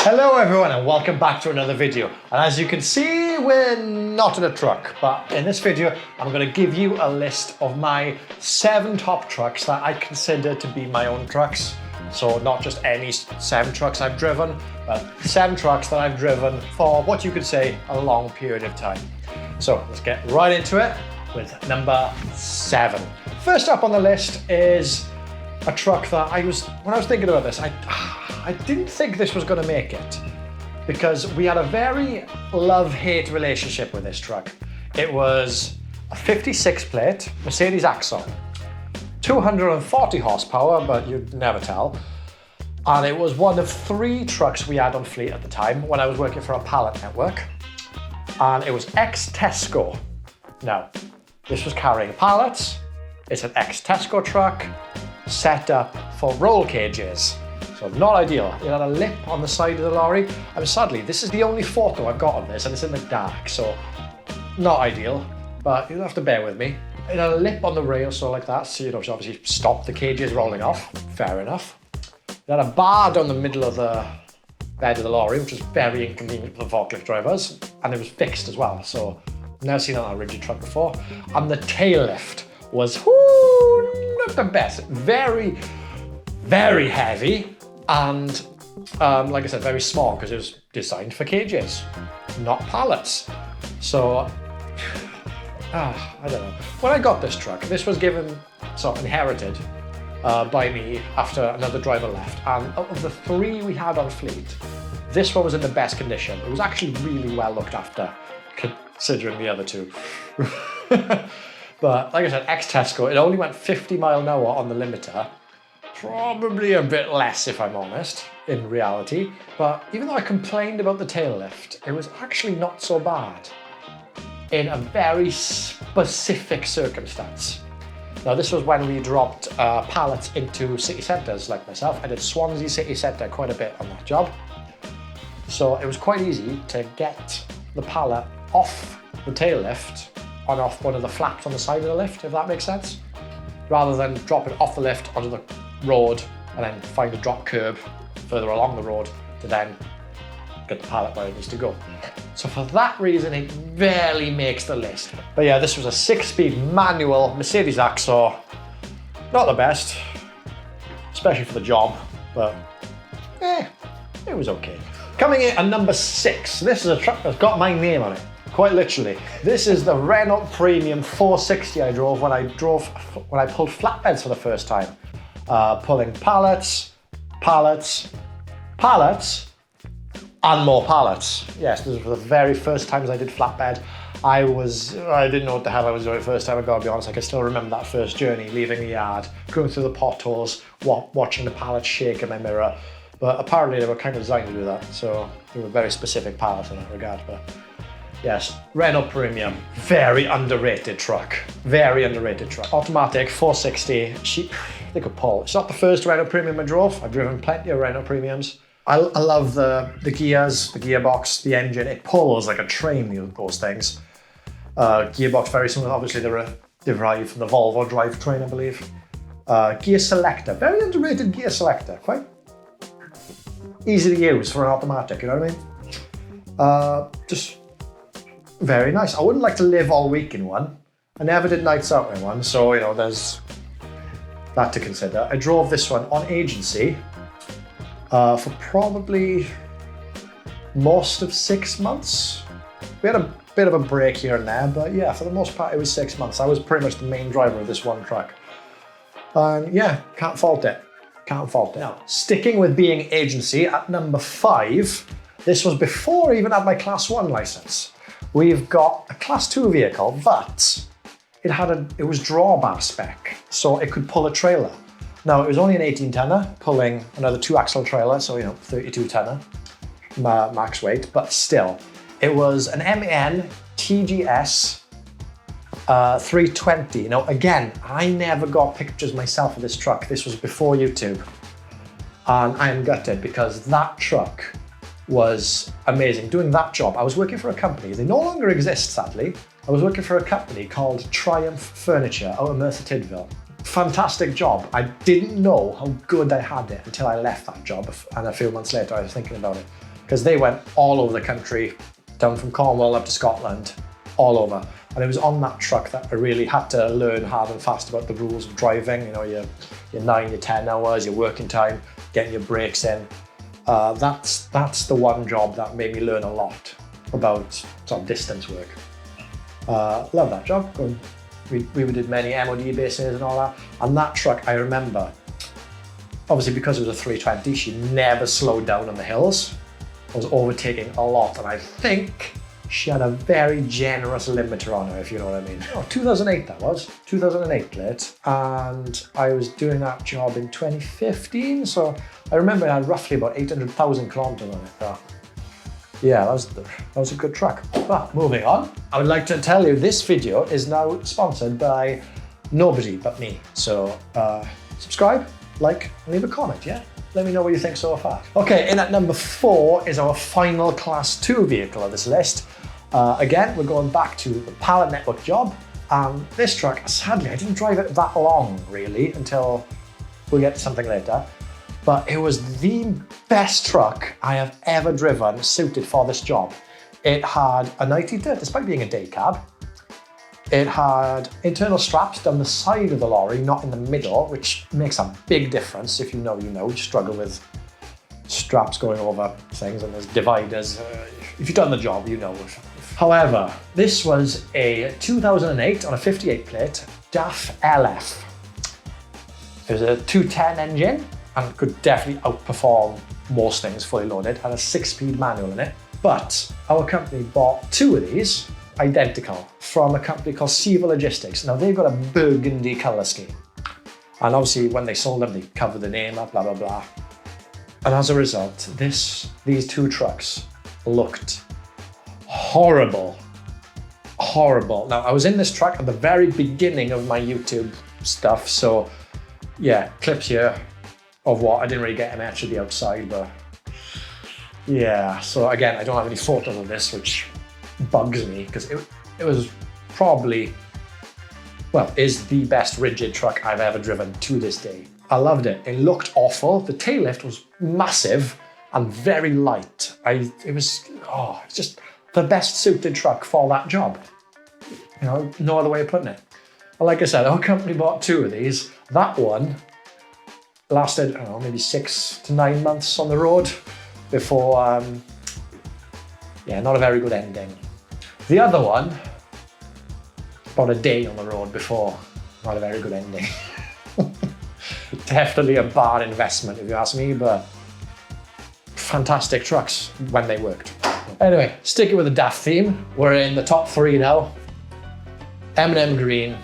Hello everyone and welcome back to another video. And as you can see, we're not in a truck, but in this video, I'm going to give you a list of my 7 top trucks that I consider to be my own trucks. So not just any 7 trucks I've driven, but 7 trucks that I've driven for what you could say a long period of time. So let's get right into it with number 7. First up on the list is a truck that when I was thinking about this, I didn't think this was going to make it because we had a very love-hate relationship with this truck. It was a 56 plate Mercedes Axle, 240 horsepower, but you'd never tell. And it was one of 3 trucks we had on fleet at the time when I was working for a pallet network. And it was ex-Tesco. Now, this was carrying pallets. It's an ex-Tesco truck set up for roll cages. So not ideal. It had a lip on the side of the lorry. And sadly, this is the only photo I've got of this and it's in the dark, so not ideal, but you'll have to bear with me. It had a lip on the rail, so like that, so you'd obviously stop the cages rolling off. Fair enough. It had a bar down the middle of the bed of the lorry, which was very inconvenient for the forklift drivers, and it was fixed as well, so I've never seen that on a rigid truck before. And the tail lift was not the best. Very, very heavy, and like I said, very small because it was designed for cages, not pallets. So I don't know. When I got this truck, this was inherited by me after another driver left, and out of the 3 we had on fleet, this one was in the best condition. It was actually really well looked after considering the other 2. But like I said, ex-Tesco, it only went 50 miles an hour on the limiter. Probably a bit less if I'm honest, in reality. But even though I complained about the tail lift, it was actually not so bad in a very specific circumstance. Now this was when we dropped pallets into city centres like myself. I did Swansea city centre quite a bit on that job. So it was quite easy to get the pallet off the tail lift and off one of the flaps on the side of the lift, if that makes sense. Rather than drop it off the lift onto the road and then find a drop curb further along the road to then get the pallet where it needs to go. So for that reason, it barely makes the list. But yeah, this was a 6-speed manual Mercedes Axle. Not the best, especially for the job, but it was okay. Coming in at number 6, this is a truck that's got my name on it, quite literally. This is the Renault Premium 460 I drove when I pulled flatbeds for the first time. Pulling pallets, and more pallets. Yes, this was the very first times I did flatbed. I didn't know what the hell I was doing first time, I gotta be honest. I can still remember that first journey, leaving the yard, going through the potholes, watching the pallets shake in my mirror. But apparently they were kind of designed to do that, so they were very specific pallets in that regard. But yes, Renault Premium, very underrated truck. Very underrated truck. Automatic, 460, they could pull. It's not the first Renault Premium I drove. I've driven plenty of Renault Premiums. I love the gears, the gearbox, the engine. It pulls like a train, those things. Gearbox very similar. Obviously, they're derived from the Volvo drivetrain, I believe. Gear selector, very underrated gear selector. Quite easy to use for an automatic, you know what I mean? Just very nice. I wouldn't like to live all week in one. I never did nights out in one, so there's that to consider. I drove this one on agency for probably most of 6 months. We had a bit of a break here and there, but yeah, for the most part, it was 6 months. I was pretty much the main driver of this one truck. And yeah, can't fault it. Can't fault it. Now, sticking with being agency at number 5, this was before I even had my Class 1 license. We've got a Class 2 vehicle, but it was drawbar spec, so it could pull a trailer. Now, it was only an 18-tonner, pulling another 2-axle trailer, so 32-tonner max weight, but still. It was an MAN TGS 320. Now, again, I never got pictures myself of this truck. This was before YouTube. And I am gutted because that truck was amazing. Doing that job, I was working for a company. They no longer exist, sadly. I was working for a company called Triumph Furniture out of Merthyr Tydfil. Fantastic job. I didn't know how good I had it until I left that job, and a few months later I was thinking about it. because they went all over the country, down from Cornwall up to Scotland, all over. And it was on that truck that I really had to learn hard and fast about the rules of driving, you know, your 9, your 10 hours, your working time, getting your brakes in. That's the one job that made me learn a lot about sort of distance work. Love that job. We did many MOD bases and all that. And that truck, I remember, obviously because it was a 320, she never slowed down on the hills. I was overtaking a lot, and I think she had a very generous limiter on her, if you know what I mean. Oh, 2008 that was, 2008 plate. And I was doing that job in 2015, so I remember I had roughly about 800,000 kilometers on it. So yeah, that was a good truck. But moving on, I would like to tell you this video is now sponsored by nobody but me. So subscribe, like, and leave a comment, yeah? Let me know what you think so far. Okay, in at number 4 is our final Class 2 vehicle of this list. Again, we're going back to the pallet network job. This truck, sadly, I didn't drive it that long, really, until we'll get to something later. But it was the best truck I have ever driven suited for this job. It had a night heater, despite being a day cab. It had internal straps down the side of the lorry, not in the middle, which makes a big difference. If you know, you know. You struggle with straps going over things, and there's dividers. If you've done the job, you know. However, this was a 2008 on a 58 plate DAF LF. It was a 210 engine and could definitely outperform most things fully loaded. Had a 6-speed manual in it. But our company bought 2 of these, identical, from a company called Seva Logistics. Now they've got a burgundy colour scheme. And obviously when they sold them, they covered the name up, blah, blah, blah. And as a result, these 2 trucks looked horrible. Horrible. Now I was in this truck at the very beginning of my YouTube stuff. So yeah, clips here of what I didn't really get much of the outside, but yeah. So again, I don't have any photos of this, which bugs me because it was probably, well, is the best rigid truck I've ever driven to this day. I loved it. It looked awful. The tail lift was massive and very light. It's just the best suited truck for that job. You know, no other way of putting it. Well, like I said, our company bought 2 of these. That one lasted, I don't know, maybe 6 to 9 months on the road before, yeah, not a very good ending. The other one, about a day on the road before, not a very good ending. Definitely a bad investment if you ask me, but fantastic trucks when they worked. Anyway, sticking with the DAF theme, we're in the top 3 now. M&M Green,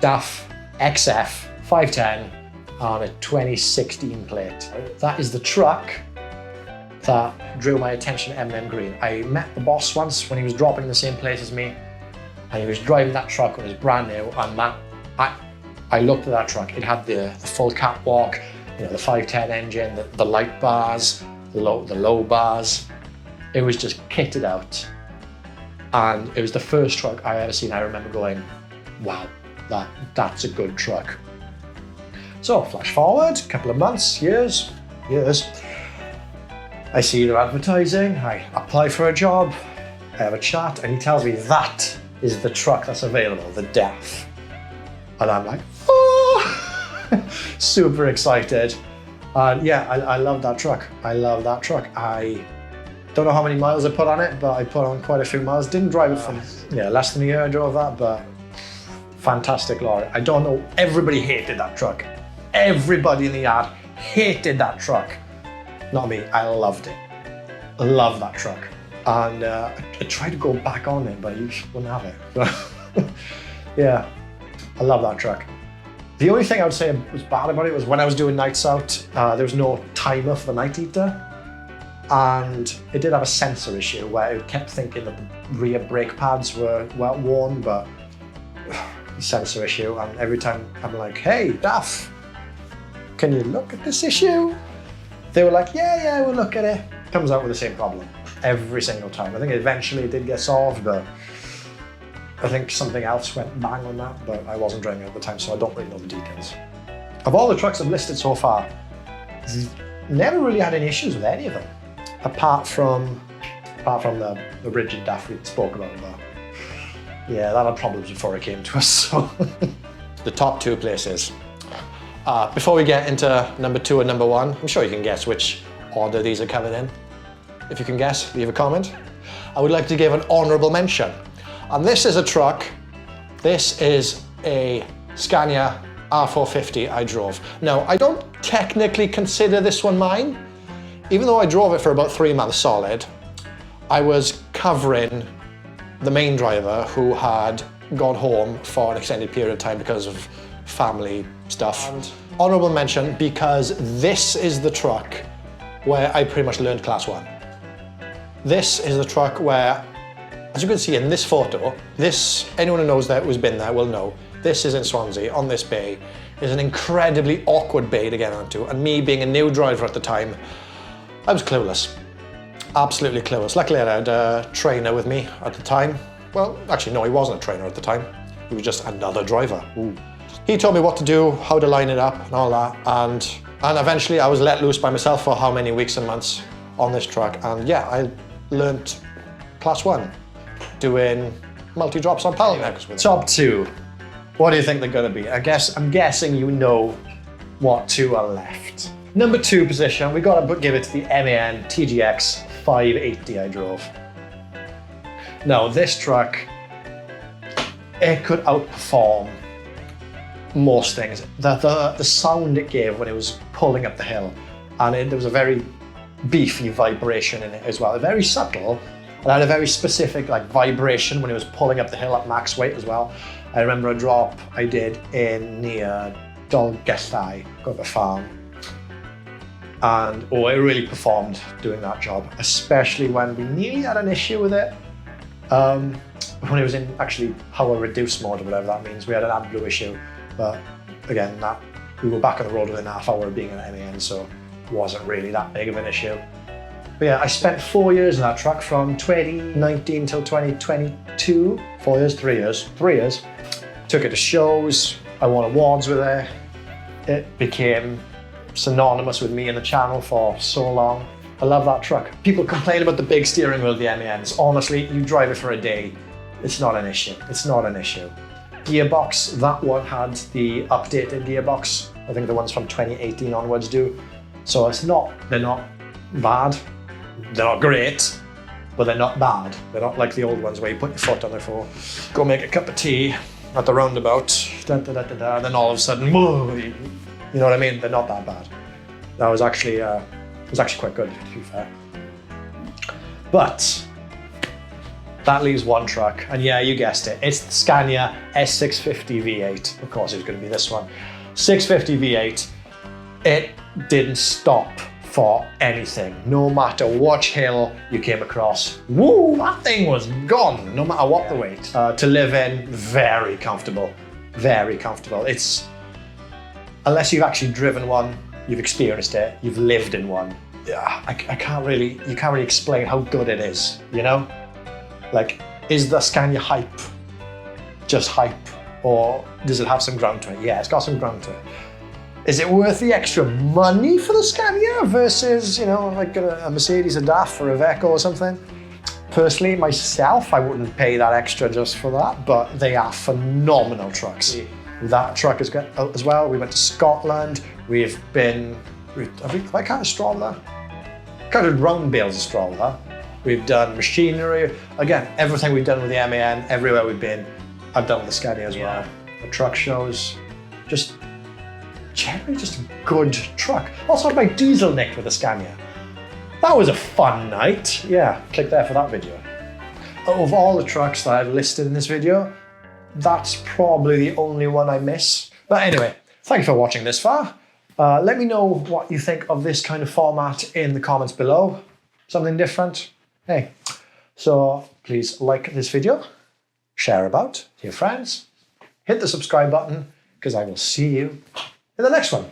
DAF XF 510 on a 2016 plate. That is the truck that drew my attention to M&M Green. I met the boss once when he was dropping in the same place as me, and he was driving that truck when it was brand new, and I looked at that truck. It had the full catwalk, you know, the 510 engine, the light bars, the low bars. It was just kitted out. And it was the first truck I ever seen. I remember going, wow, that's a good truck. So flash forward, a couple of months, years. I see their advertising, I apply for a job, I have a chat, and he tells me that is the truck that's available, the DAF. And I'm like, oh, super excited. And yeah, I love that truck. I love that truck. I don't know how many miles I put on it, but I put on quite a few miles. Didn't drive it for less than a year I drove that, but fantastic lorry. I don't know, everybody hated that truck. Everybody in the yard hated that truck. Not me, I loved it. I love that truck. And I tried to go back on it, but you wouldn't have it. So, yeah, I love that truck. The only thing I would say was bad about it was when I was doing nights out, there was no timer for the night heater. And it did have a sensor issue where it kept thinking that the rear brake pads were worn, but sensor issue. And every time I'm like, hey, DAF, can you look at this issue? They were like, yeah, we'll look at it. Comes out with the same problem every single time. I think eventually it did get solved, but I think something else went bang on that, but I wasn't driving it at the time, so I don't really know the details. Of all the trucks I've listed so far, never really had any issues with any of them. apart from the rigid daft we spoke about. But yeah, that had problems before it came to us. So the top two places. Before we get into number 2 and number 1, I'm sure you can guess which order these are coming in. If you can guess, leave a comment. I would like to give an honourable mention. And this is a truck. This is a Scania R450 I drove. Now, I don't technically consider this one mine. Even though I drove it for about 3 months solid, I was covering the main driver who had gone home for an extended period of time because of family stuff. And honourable mention because this is the truck where I pretty much learned class 1. This is the truck where, as you can see in this photo, anyone who knows that who's been there will know, this is in Swansea, on this bay. It's an incredibly awkward bay to get onto, and me being a new driver at the time, I was clueless. Absolutely clueless. Luckily I had a trainer with me at the time. Well, actually no, he wasn't a trainer at the time. He was just another driver. Ooh. He told me what to do, how to line it up and all that, and eventually I was let loose by myself for how many weeks and months on this truck, and yeah, I learnt class 1 doing multi-drops on pallet necks with it. Top 2. What do you think they're going to be? I'm guessing you know what 2 are left. Number 2 position, we got to give it to the MAN TGX 580 I drove. Now this truck, it could outperform most things. The sound it gave when it was pulling up the hill, and there was a very beefy vibration in it as well. Very subtle, and had a very specific vibration when it was pulling up the hill at max weight as well. I remember a drop I did in near Dolgellau, got the farm, and it really performed doing that job, especially when we nearly had an issue with it. When it was in actually power reduced mode or whatever that means, we had an AdBlue issue. But again, we were back on the road within half hour of being an MAN, so it wasn't really that big of an issue. But yeah, I spent 4 years in that truck from 2019 till 2022. 4 years, 3 years, 3 years. Took it to shows, I won awards with it. It became synonymous with me and the channel for so long. I love that truck. People complain about the big steering wheel of the MANs. Honestly, you drive it for a day, it's not an issue. It's not an issue. Gearbox, that one had the updated gearbox. I think the ones from 2018 onwards do. So they're not bad. They're not great, but they're not bad. They're not like the old ones where you put your foot on there for, go make a cup of tea at the roundabout, and then all of a sudden, whoa, you know what I mean? They're not that bad. That was actually, quite good, to be fair. But that leaves one truck, and yeah, you guessed it. It's the Scania S650 V8. Of course, it was going to be this one. 650 V8. It didn't stop for anything. No matter what hill you came across, woo, that thing was gone, no matter what the weight. To live in, very comfortable, very comfortable. It's, unless you've actually driven one, you've experienced it, you've lived in one. You can't really explain how good it is, you know? Like, is the Scania hype just hype, or does it have some ground to it? Yeah, it's got some ground to it. Is it worth the extra money for the Scania versus, you know, like a Mercedes, a DAF, or a Iveco or something? Personally, myself, I wouldn't pay that extra just for that, but they are phenomenal trucks. Yeah. That truck is good as well. We went to Scotland. We've been, I can't straw that. Counted round bales of straw with that. We've done machinery. Again, everything we've done with the MAN, everywhere we've been, I've done with the Scania as well. The truck shows, generally just a good truck. Also had my diesel nicked with the Scania. That was a fun night. Yeah, click there for that video. Of all the trucks that I've listed in this video, that's probably the only one I miss. But anyway, thank you for watching this far. Let me know what you think of this kind of format in the comments below. Something different? Hey, so please like this video, share about to your friends, hit the subscribe button, because I will see you in the next one.